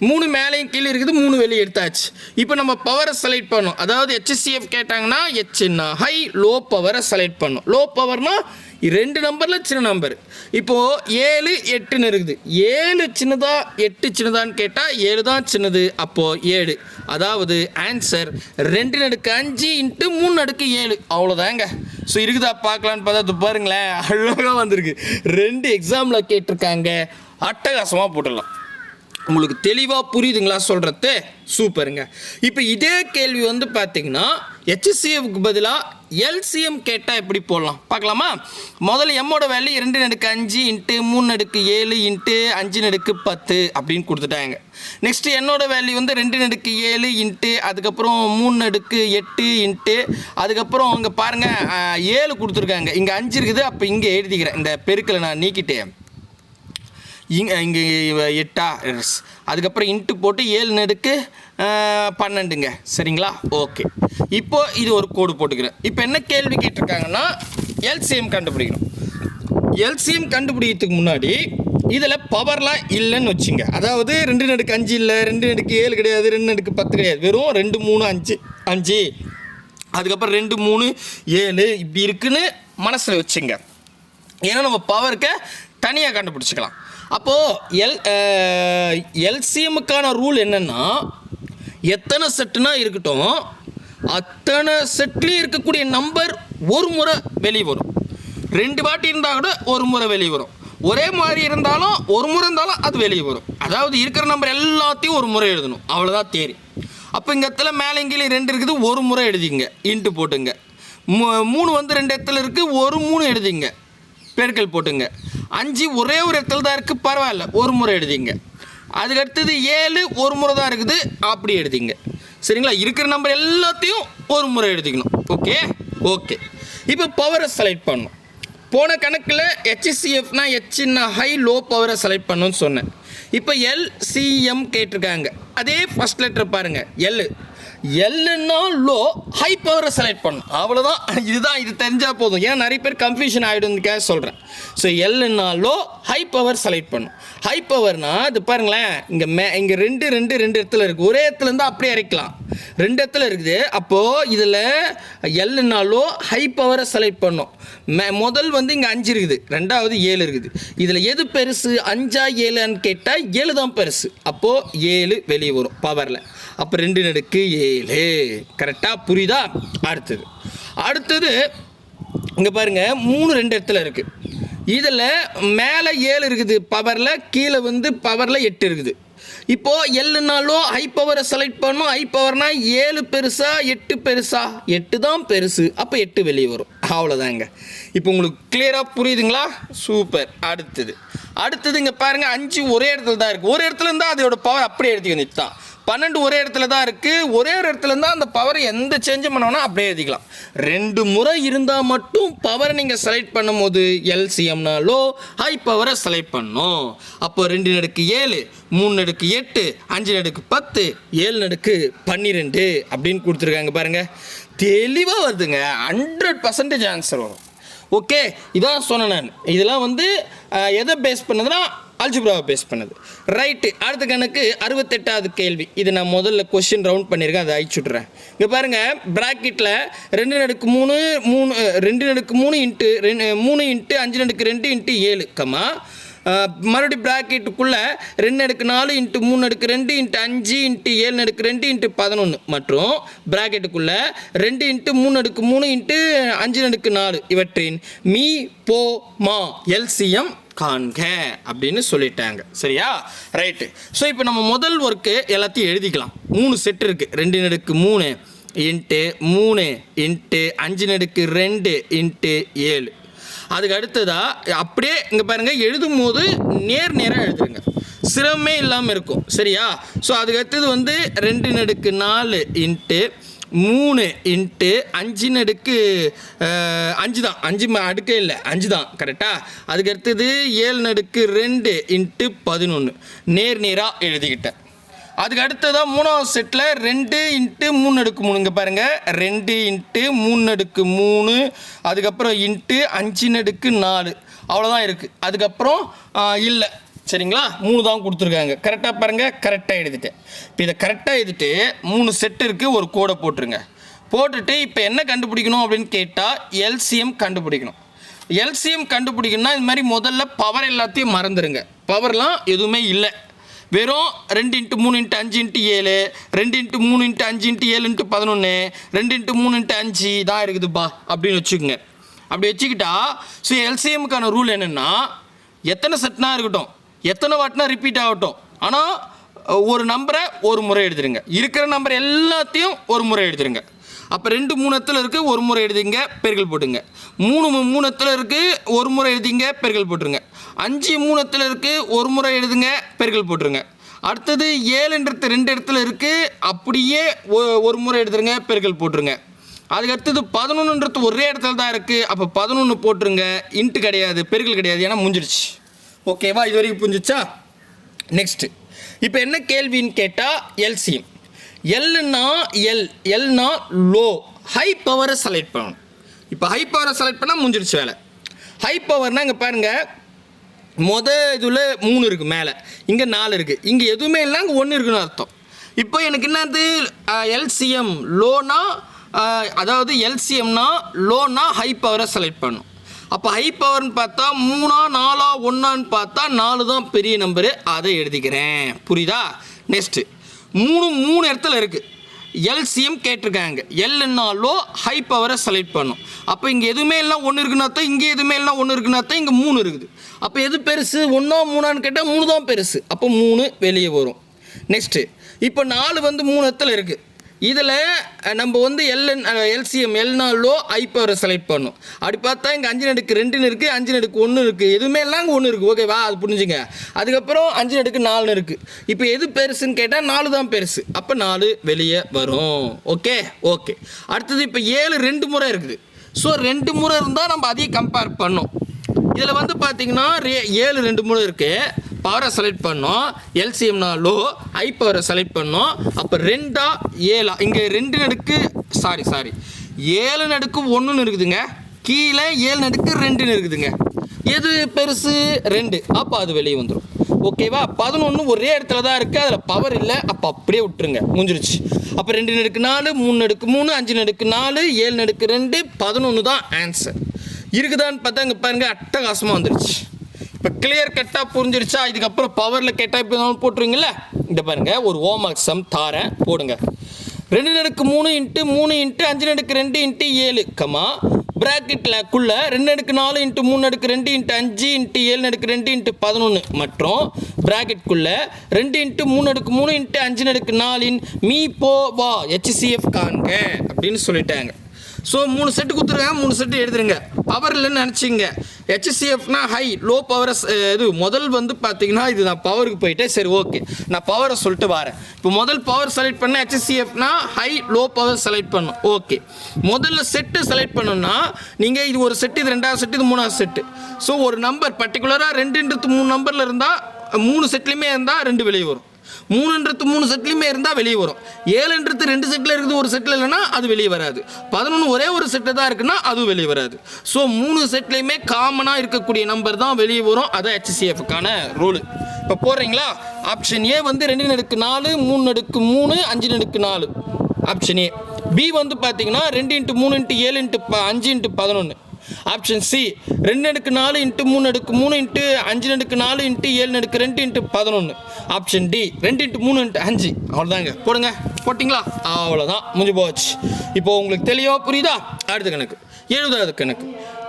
3 மேலேயும் கீழே இருக்குது, 3 வெளியே எடுத்தாச்சு. இப்போ நம்ம பவரை செலக்ட் பண்ணோம். அதாவது HCF கேட்டாங்கன்னா Hன்னா ஹை, லோ பவரை செலக்ட் பண்ணணும். லோ பவர்னால் 2 நம்பரில் சின்ன நம்பர். இப்போது 7 8ன்னு இருக்குது. 7 சின்னதா 8 சின்னதான்னு கேட்டால் 7 தான் சின்னது. அப்போது 7. அதாவது ஆன்சர் 2/5 இன்ட்டு 3/7. அவ்வளோதாங்க. ஸோ இருக்குதா பார்க்கலான்னு பார்த்தா அது பாருங்களேன், அழகாக வந்திருக்கு. 2 எக்ஸாமில் கேட்டிருக்காங்க, அட்டகாசமாக போட்டுடலாம். உங்களுக்கு தெளிவாக புரியுதுங்களா சொல்கிறது? சூப்பருங்க. இப்போ இதே கேள்வி வந்து பார்த்தீங்கன்னா HCFக்கு பதிலாக LCM கேட்டால் எப்படி போடலாம் பார்க்கலாமா? முதல்ல எம்மோட வேல்யூ 2/5 இன்ட்டு 3/7 இன்ட்டு 5/10 அப்படின்னு கொடுத்துட்டாங்க. நெக்ஸ்ட்டு என்னோட வேல்யூ வந்து 2/7 இன்ட்டு அதுக்கப்புறம் 3/8 இன்ட்டு அதுக்கப்புறம் அங்கே பாருங்கள் 7 கொடுத்துருக்காங்க. இங்கே 5 இருக்குது. அப்போ இங்கே எழுதிக்கிறேன், இந்த பெருக்கலை நான் நீக்கிட்டேன். இங்கே 8 அதுக்கப்புறம் இன்ட்டு போட்டு 7/12ங்க. சரிங்களா? ஓகே. இப்போ இது ஒரு கோடு போட்டுக்கிறேன். இப்போ என்ன கேள்வி கேட்டிருக்காங்கன்னா LCM கண்டுபிடிக்கணும். LCM கண்டுபிடிக்கிறதுக்கு முன்னாடி இதில் பவர்லாம் இல்லைன்னு வச்சுங்க. அதாவது 2/5 இல்லை, 2/7 கிடையாது, 2/10 கிடையாது, வெறும் 2 3 5 அதுக்கப்புறம் 2 3 7 இப்படி இருக்குன்னு மனசில் வச்சுங்க. ஏன்னா நம்ம பவருக்கு தனியாக கண்டுபிடிச்சிக்கலாம். அப்போது LCMக்கான ரூல் என்னென்னா, எத்தனை செட்டுனா இருக்கட்டும், அத்தனை செட்லேயும் இருக்கக்கூடிய நம்பர் ஒரு முறை வெளியே வரும். 2 வாட்டி இருந்தால் கூட ஒரு முறை வெளியே வரும். ஒரே மாதிரி இருந்தாலும் ஒரு முறை இருந்தாலும் அது வெளியே வரும். அதாவது இருக்கிற நம்பர் எல்லாத்தையும் ஒரு முறை எழுதணும். அவ்வளோதான் தேரி. அப்போ இங்கே இடத்துல மேலே கீழே 2 இருக்குது, ஒரு முறை எழுதிங்க, இன்ட்டு போட்டுங்க. 3 வந்து 2 இடத்துல இருக்குது, ஒரு 3 எழுதிங்க, பெருக்கல் போட்டுங்க. 5 ஒரே ஒரு இடத்துல தான் இருக்குது, பரவாயில்ல, ஒரு முறை எழுதிங்க. அதுக்கு அடுத்தது 7 ஒரு முறை தான் இருக்குது, அப்படி எழுதிங்க. சரிங்களா? இருக்கிற நம்பர் எல்லாத்தையும் ஒரு முறை எழுதிக்கணும். Okay okay. இப்போ பவரை செலக்ட் பண்ணணும். போன கணக்கில் HCFனா Hன்னா ஹை, லோ பவரை செலக்ட் பண்ணணும்னு சொன்னேன். இப்போ LCM கேட்டிருக்காங்க. அதே ஃபஸ்ட் லெட்டர் பாருங்கள், Lன்னா லோ, ஹை பவரை செலக்ட் பண்ணணும். அவ்வளோதான். இதுதான், இது தெரிஞ்சால் போதும். ஏன்னா நிறைய பேர் கன்ஃபியூஷன் ஆகிடும்னுக்காக சொல்கிறேன். ஸோ Lன்னா லோ, ஹை பவர் செலக்ட் பண்ணும். ஹை பவர்னால் இது பாருங்களேன், இங்கே 2 இடத்துல இருக்குது. ஒரே இடத்துல இருந்தால் அப்படியே இறக்கலாம். 2 இடத்துல இருக்குது. அப்போது இதில் Lன்னா லோ, ஹை பவரை செலக்ட் பண்ணும். முதல் வந்து இங்கே 5 இருக்குது, ரெண்டாவது 7 இருக்குது. இதில் எது பெருசு, 5ஆ 7ஆன்னு கேட்டால் 7 தான் பெருசு. அப்போது 7 வெளியே வரும் பவரில். அப்போ 2/7. கரெக்டாக புரியுதா? அடுத்தது இங்கே பாருங்கள், 3 2 இடத்துல இருக்குது. இதில் மேலே 7 இருக்குது பவரில், கீழே வந்து பவரில் 8 இருக்குது. இப்போது Lனாலும் ஹை பவரை செலக்ட் பண்ணணும். ஹை பவர்னால் 7 பெருசா 8 பெருசா? 8 தான் பெருசு. அப்போ 8 வெளியே வரும். அவ்வளோதாங்க. இப்போ உங்களுக்கு கிளியராக புரியுதுங்களா? சூப்பர். அடுத்தது இங்கே பாருங்கள், 5 ஒரே இடத்துல தான் இருக்குது. ஒரு இடத்துல இருந்தால் அதோட பவர் அப்படியே எடுத்து வந்துட்டு தான். 12 ஒரே இடத்துல தான் இருக்குது. ஒரே ஒரு இடத்துல இருந்தால் அந்த பவர் எந்த சேஞ்சும் பண்ணோன்னா அப்படியே எழுதிக்கலாம். 2 முறை இருந்தால் மட்டும் பவரை நீங்கள் செலக்ட் பண்ணும்போது எல்சிஎம்னாலோ ஹை பவரை செலக்ட் பண்ணணும். அப்போ 2^7, 3^8, 5^10, 7^12 அப்படின்னு கொடுத்துருக்காங்க பாருங்கள். தெளிவாக வருதுங்க. 100% ஆன்சர் வரும். ஓகே, இதான் சொன்னேன் நான். இதெல்லாம் வந்து எதை பேஸ் பண்ணதுன்னா அல்ஜிப்ராவை பேஸ் பண்ணது. ரைட்டு. அடுத்த கணக்கு 68வது கேள்வி. இது நான் முதல்ல கொஸ்டின் ரவுண்ட் பண்ணியிருக்கேன், அதை அழிச்சுட்றேன். இங்கே பாருங்கள், ப்ராக்கெட்டில் 2^3 2^3 இன்ட்டு 3 இன்ட்டு 5^2 இன்ட்டு 7 கமா மறுபடியும் ப்ராக்கெட்டுக்குள்ளே 2^4 இன்ட்டு 3^2 இன்ட்டு 5 இன்ட்டு 7^2 இன்ட்டு 11 மற்றும் ப்ராக்கெட்டுக்குள்ளே 2 இன்ட்டு 3^3 இன்ட்டு 5^4 இவற்றின் மீ போ மா எல்சிஎம் காண்க அப்படின்னு சொல்லிட்டாங்க. சரியா? ரைட்டு. ஸோ இப்போ நம்ம முதல் ஒர்க்கு எல்லாத்தையும் எழுதிக்கலாம். 3 செட் இருக்குது. 2^3 இன்ட்டு 3 இன்ட்டு 5^2 இன்ட்டு 7. அதுக்கு அடுத்ததாக அப்படியே இங்கே பாருங்கள், எழுதும் போது நேராக எழுதுருங்க, சிரமமே இல்லாமல் இருக்கும். சரியா? ஸோ அதுக்கு அடுத்தது வந்து 2^4 இன்ட்டு 3 இன்ட்டு 5 தான், 5 அடுக்கே இல்லை, 5 தான் கரெக்டாக. அதுக்கு அடுத்தது 7^2 இன்ட்டு 11 நேராக எழுதிக்கிட்டேன். அதுக்கு அடுத்ததாக 3வது செட்டில் 2 இன்ட்டு 3^3 இங்கே பாருங்கள், 2 இன்ட்டு 3^3 அதுக்கப்புறம் இன்ட்டு 5^4 அவ்வளோதான் இருக்குது. அதுக்கப்புறம் இல்லை. சரிங்களா? 3 தான் கொடுத்துருக்காங்க. கரெக்டாக பாருங்கள், கரெக்டாக எழுதிட்டேன். இப்போ இதை கரெக்டாக எழுதிட்டு 3 செட்டு இருக்குது, ஒரு கோடை போட்டுருங்க. போட்டுட்டு இப்போ என்ன கண்டுபிடிக்கணும் அப்படின்னு கேட்டால் எல்சிஎம் கண்டுபிடிக்கணும். எல்சிஎம் கண்டுபிடிக்கணும்னா இது மாதிரி முதல்ல பவர் எல்லாத்தையும் மறந்துடுங்க. பவர்லாம் எதுவுமே இல்லை. வெறும் 2 into 3 into 5 into 7, 2 into 3 into 5 into 7 into 11, 2 into 3 into 5 தான் இருக்குதுப்பா அப்படின்னு வச்சுக்கோங்க. அப்படி வச்சுக்கிட்டா ஸோ எல்சிஎம்முக்கான ரூல் என்னென்னா, எத்தனை செட்னா இருக்கட்டும், எத்தனை வாட்னா ரிப்பீட் ஆகட்டும், ஆனால் ஒரு நம்பரை ஒரு முறை எழுதுருங்க. இருக்கிற நம்பர் எல்லாத்தையும் ஒரு முறை எழுதுருங்க. அப்போ 2 3 இருக்குது, ஒரு முறை எழுதிங்க, பெருக்கல் போட்டுங்க. 3 3 இருக்குது, ஒரு முறை எழுதிங்க, பெருக்கல் போட்டுருங்க. 5 3 இருக்குது, ஒரு முறை எழுதுங்க, பெருக்கல் போட்டுருங்க. அடுத்தது 7ன்றது 2 இடத்துல இருக்குது, அப்படியே ஒரு முறை எழுதுருங்க, பெருக்கல் போட்டுருங்க. அதுக்கு அடுத்தது 11ன்றது ஒரே இடத்துல தான் இருக்குது, அப்போ 11 போட்டுருங்க. இன்ட்டு கிடையாது, பெருக்கல் கிடையாது, ஏன்னா முடிஞ்சிடுச்சு. ஓகேவா? இது வரைக்கும் புரிஞ்சிச்சா? நெக்ஸ்ட்டு இப்போ என்ன கேள்வின்னு கேட்டால் எல்சிஎம். எல்னா லோ, ஹை பவரை செலக்ட் பண்ணணும். இப்போ ஹை பவரை செலக்ட் பண்ணால் முடிஞ்சிடுச்சு வேலை. ஹை பவர்னால் இங்கே பாருங்கள், இதில் 3 இருக்குது, மேலே இங்கே 4 இருக்குது, இங்கே எதுவுமே இல்லை, அங்கே 1 இருக்குன்னு அர்த்தம். இப்போ எனக்கு என்னது எல்சிஎம் லோனா, அதாவது எல்சிஎம்னா லோனா ஹை பவரை செலக்ட் பண்ணணும். அப்போ ஹை பவர்னு பார்த்தா 3 4 1 பார்த்தா 4 தான் பெரிய நம்பரு, அதை எழுதிக்கிறேன். புரியுதா? நெக்ஸ்ட்டு 3 இடத்துல இருக்குது. எல்சிஎம் கேட்டிருக்காங்க. எல்னா லோ, ஹை பவரை செலக்ட் பண்ணும். அப்போ இங்கே எதுவுமே இல்லை 1 இருக்குன்னா தான், இங்கே எதுவுமே இல்லை 1 இருக்குன்னா தான், இங்கே 3 இருக்குது. அப்போ எது பெருசு, 1 3 கேட்டால் 3 தான் பெருசு. அப்போ 3 வெளியே வரும். நெக்ஸ்ட்டு இப்போ 4 வந்து 3 இடத்துல இருக்குது. இதில் நம்ம வந்து எல்சிஎம் எல்னா லோ, ஹை பவரை செலக்ட் பண்ணும். அப்படி பார்த்தா இங்கே 5^2 இருக்குது, 5^1 இருக்குது, எதுவுமே இல்லை அங்கே 1 இருக்குது. ஓகேவா? அது புரிஞ்சுங்க. அதுக்கப்புறம் 5^4 இருக்குது. இப்போ எது பெருசுன்னு கேட்டால் 4 தான் பெருசு. அப்போ 4 வெளியே வரும். ஓகே. அடுத்தது இப்போ 7 2 முறை இருக்குது. ஸோ 2 முறை இருந்தால் நம்ம அதையும் கம்பேர் பண்ணோம். இதில் வந்து பார்த்தீங்கன்னா 7 2 முறை இருக்குது. பவரை செலக்ட் பண்ணோம். எல்சிஎம்னா லோ, ஹை பவரை செலக்ட் பண்ணோம். அப்போ 2 7 இங்கே 7^1 இருக்குதுங்க, கீழே 7^2 இருக்குதுங்க. எது பெருசு? 2. அப்போ அது வெளியே வந்துடும். ஓகேவா? 11 ஒரே இடத்துல தான் இருக்குது, அதில் பவர் இல்லை. அப்போ அப்படியே விட்டுருங்க, முடிஞ்சிருச்சு. அப்போ 2^4, 3^3, 5^4, 7^2, 11 தான் ஆன்சர். இருக்குதான்னு பார்த்தா இங்கே பாருங்கள், அட்டகாசமாக வந்துருச்சு. இப்போ கிளியர் கட்டாக புரிஞ்சிருச்சா? இதுக்கப்புறம் பவரில் கேட்டால் இப்போ போட்டுருவீங்களா? இந்த பாருங்கள், ஒரு ஹோம்ஒர்க் சம் தாரேன், போடுங்க. 2^3 இன்ட்டு 3 இன்ட்டு 5^2 இன்ட்டு 7 கமா ப்ராக்கெட்டில் 2^4 இன்ட்டு 3^2 இன்ட்டு 5 இன்ட்டு 7^2 இன்ட்டு 11 மற்றும் ப்ராக்கெட்டுக்குள்ளே 2 இன்ட்டு 3^3 இன்ட்டு 5^4 மீ போ வா HCF காண்க அப்படின்னு சொல்லிட்டாங்க. ஸோ 3 செட்டு கொடுத்துருக்காங்க, 3 செட்டு எடுத்துருங்க. பவர் இல்லைன்னு நினச்சிங்க. HCFனா ஹை, லோ பவரை இது முதல் வந்து பார்த்தீங்கன்னா இது நான் பவருக்கு போயிட்டேன். சரி ஓகே, நான் பவரை சொல்லிட்டு வரேன். இப்போ முதல் பவர் செலக்ட் பண்ண HCFனா ஹை, லோ பவர் செலக்ட் பண்ணும். ஓகே, முதல்ல செட்டு செலக்ட் பண்ணணும்னா நீங்கள் இது ஒரு செட்டு, இது 2வது செட்டு, இது 3வது செட்டு. ஸோ ஒரு நம்பர் பர்டிகுலராக 2×3 நம்பரில் இருந்தால் 3 செட்லேயுமே இருந்தால் 2 வெளியே வரும். 3×3 செட்லையுமே இருந்தால் வெளியே வரும். 7×2 செட்டில் இருக்குது, ஒரு செட்டில் இல்லைன்னா அது வெளியே வராது. 11 ஒரே ஒரு செட்டு தான் இருக்குன்னா அதுவும் வெளியே வராது. ஸோ 3 செட்லையுமே காமனாக இருக்கக்கூடிய நம்பர் தான் வெளியே வரும். அதான் HCFக்கான ரூலு. இப்போ போடுறீங்களா? ஆப்ஷன் ஏ வந்து 2×4, 3×3, 5×4 ஆப்ஷன் ஏ. பி வந்து பார்த்தீங்கன்னா 2×3, 7, 5, 11. Option C 2×4, 3×3, 5×4, 7×2, 11. Option D 2×3, 5. அவ்வளோதாங்க, போடுங்க. போட்டிங்களா? அவ்வளோதான், முடிஞ்சு போச்சு. இப்போ உங்களுக்கு தெளிவாக புரியுதா? அடுத்த கணக்கு, 7வது கணக்கு.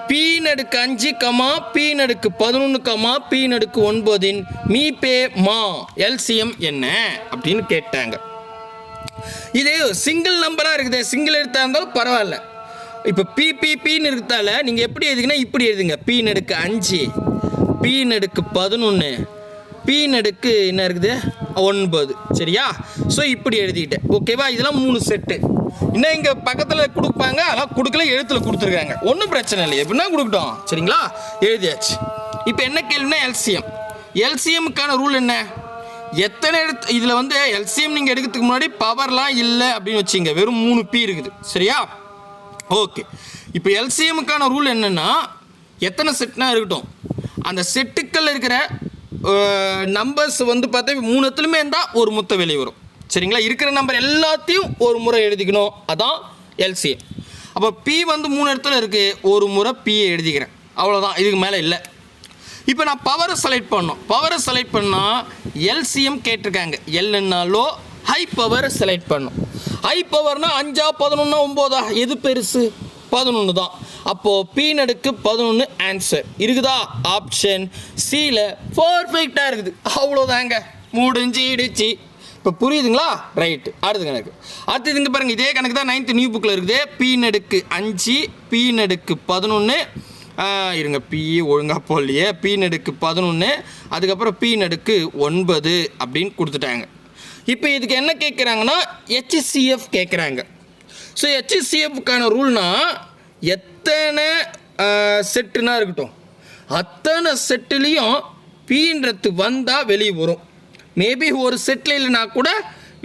P/5, P/11, P/9 மீபே மா எல்சிஎம் என்ன அப்படின்னு கேட்டாங்க. இது சிங்கிள் நம்பராக இருக்குது, சிங்கிள் எழுத்தாக இருந்தாலும் பரவாயில்ல. இப்போ பின்னு இருக்கிறதால நீங்கள் எப்படி எழுதிங்கன்னா இப்படி எழுதுங்க. P/5, P/11, P என்ன இருக்குது 9. சரியா? ஸோ இப்படி எழுதிக்கிட்டேன். ஓகேவா? இதெல்லாம் 3 செட்டு. இன்னும் இங்கே பக்கத்தில் கொடுப்பாங்க, அதெல்லாம் கொடுக்கல, எழுத்தில் கொடுத்துருக்காங்க. ஒன்றும் பிரச்சனை இல்லை, எப்படின்னா கொடுக்கட்டும். சரிங்களா? எழுதியாச்சு. இப்போ என்ன கேள்வினா எல்சிஎம்முக்கான ரூல் என்ன? எத்தனை எழுத்து இதில் வந்து எல்சிஎம் நீங்கள் எடுக்கிறதுக்கு முன்னாடி பவர்லாம் இல்லை அப்படின்னு வச்சுங்க, வெறும் 3 P இருக்குது. சரியா? ஓகே, இப்போ எல்சிஎம்முக்கான ரூல் என்னென்னா எத்தனை செட்னா இருக்கட்டும், அந்த செட்டுக்கள் இருக்கிற நம்பர்ஸ் வந்து பார்த்தா 3 இடத்துலையுமே இருந்தால் ஒரு முத்தை வெளியே வரும். சரிங்களா? இருக்கிற நம்பர் எல்லாத்தையும் ஒரு முறை எழுதிக்கணும், அதான் எல்சிஎம். அப்போ பி வந்து 3 இடத்துல இருக்குது, ஒரு முறை பியை எழுதிக்கிறேன், அவ்வளோதான், இதுக்கு மேலே இல்லை. இப்போ நான் பவரை செலக்ட் பண்ணோம். பவரை செலக்ட் பண்ணால் எல்சிஎம் கேட்டிருக்காங்க. எல்லுன்னாலோ ஹை பவரை செலக்ட் பண்ணும். ஹை பவர்னா 5, 11, 9 எது பெருசு? 11 தான். அப்போது P/11 ஆன்சர் இருக்குதா? ஆப்ஷன் சியில் பர்ஃபெக்டாக இருக்குது. அவ்வளோதாங்க, முடிஞ்சிடுச்சு. இப்போ புரியுதுங்களா? ரைட்டு. அடுத்த கணக்கு. அடுத்தது இங்கே பாருங்கள், இதே கணக்கு தான் 9th நியூ புக்கில் இருக்குது. P/5, P/11, இருங்க, P ஒழுங்காக போடலையே. P/11, அதுக்கப்புறம் P/9 அப்படின்னு கொடுத்துட்டாங்க. இப்போ இதுக்கு என்ன கேட்குறாங்கன்னா HCF கேட்குறாங்க. ஸோ HCFக்கான ரூல்னா எத்தனை செட்டுனா இருக்கட்டும், அத்தனை செட்டுலேயும் Pன்றது வந்தால் வெளியே வரும். மேபி ஒரு செட்டில் இல்லைனா கூட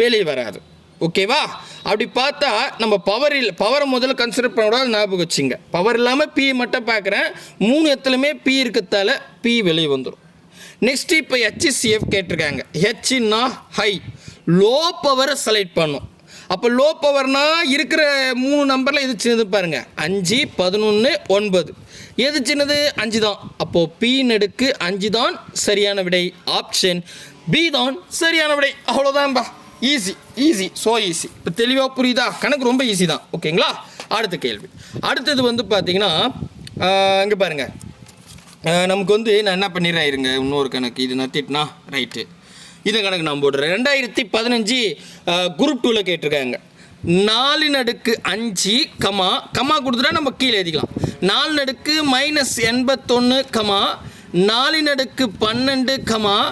வெளியே வராது. ஓகேவா? அப்படி பார்த்தா நம்ம பவரை முதல்ல கன்சிடர் பண்ணக்கூடாது, ஞாபகம் வச்சுங்க. பவர் இல்லாமல் P மட்டும் பார்க்குறேன், 3 இடத்துலையுமே P இருக்கிறதால P வெளியே வந்துடும். நெக்ஸ்ட் இப்போ HCF கேட்டிருக்காங்க. ஹெச்னா ஹை, லோ பவரை செலக்ட் பண்ணும். அப்போ லோ பவர்னா இருக்கிற 3 நம்பரில் எது சின்னது பாருங்கள், 5, 11, 9. எது சின்னது? 5 தான். அப்போது P/5 தான் சரியான விடை. ஆப்ஷன் பி தான் சரியான விடை. அவ்வளோதான்பா, ஈஸி, ஸோ ஈஸி. இப்போ தெளிவாக புரியுதா? கணக்கு ரொம்ப ஈஸி தான். ஓகேங்களா? அடுத்த கேள்வி. அடுத்தது வந்து பார்த்தீங்கன்னா இங்கே பாருங்கள், நமக்கு வந்து நான் என்ன பண்ணிடுறேன், இருங்க, இன்னொரு கணக்கு இது நத்திட்டுனா ரைட்டு. இந்த கணக்கு நான் போடுறேன். 2015 குரூப் 2ல் கேட்டிருக்காங்க. 4/5 கமா கொடுத்துட்டா நம்ம கீழே எழுதிக்கலாம். 4/-81, 4/12,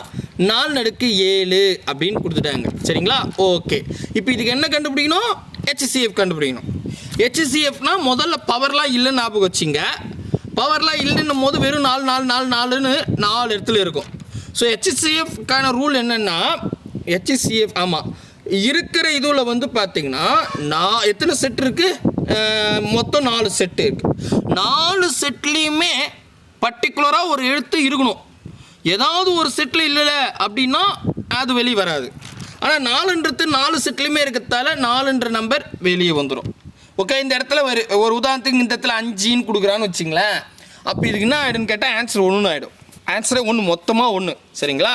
4/7 அப்படின்னு கொடுத்துட்டாங்க. சரிங்களா? ஓகே, இப்போ இதுக்கு என்ன கண்டுபிடிக்கணும்? HCF கண்டுபிடிக்கணும். HCFனா முதல்ல பவர்லாம் இல்லைன்னு ஞாபகம் வச்சிங்க. பவர்லாம் இல்லைன்னும் போது வெறும் 4 இடத்துல இருக்கும். ஸோ HCFக்கான ரூல் என்னென்னா, HCF ஆமாம் இருக்கிற இதில் வந்து பார்த்தீங்கன்னா எத்தனை செட் இருக்குது? மொத்தம் 4 செட்டு இருக்குது. 4 செட்லேயுமே பர்டிகுலராக ஒரு எழுத்து இருக்கணும். ஏதாவது ஒரு செட்டில் இல்லை அப்படின்னா அது வெளியே வராது. ஆனால் 4 செட்லேயுமே இருக்கிறதால 4 நம்பர் வெளியே வந்துடும். ஓகே, இந்த இடத்துல ஒரு உதாரணத்துக்கு இந்த இடத்துல 5ன்னு கொடுக்குறான்னு வச்சிங்களேன். அப்போ இதுக்கு என்ன ஆகிடுன்னு கேட்டால் ஆன்சர் 1 ஆகிடும். ஆன்சரே 1, மொத்தமாக 1. சரிங்களா?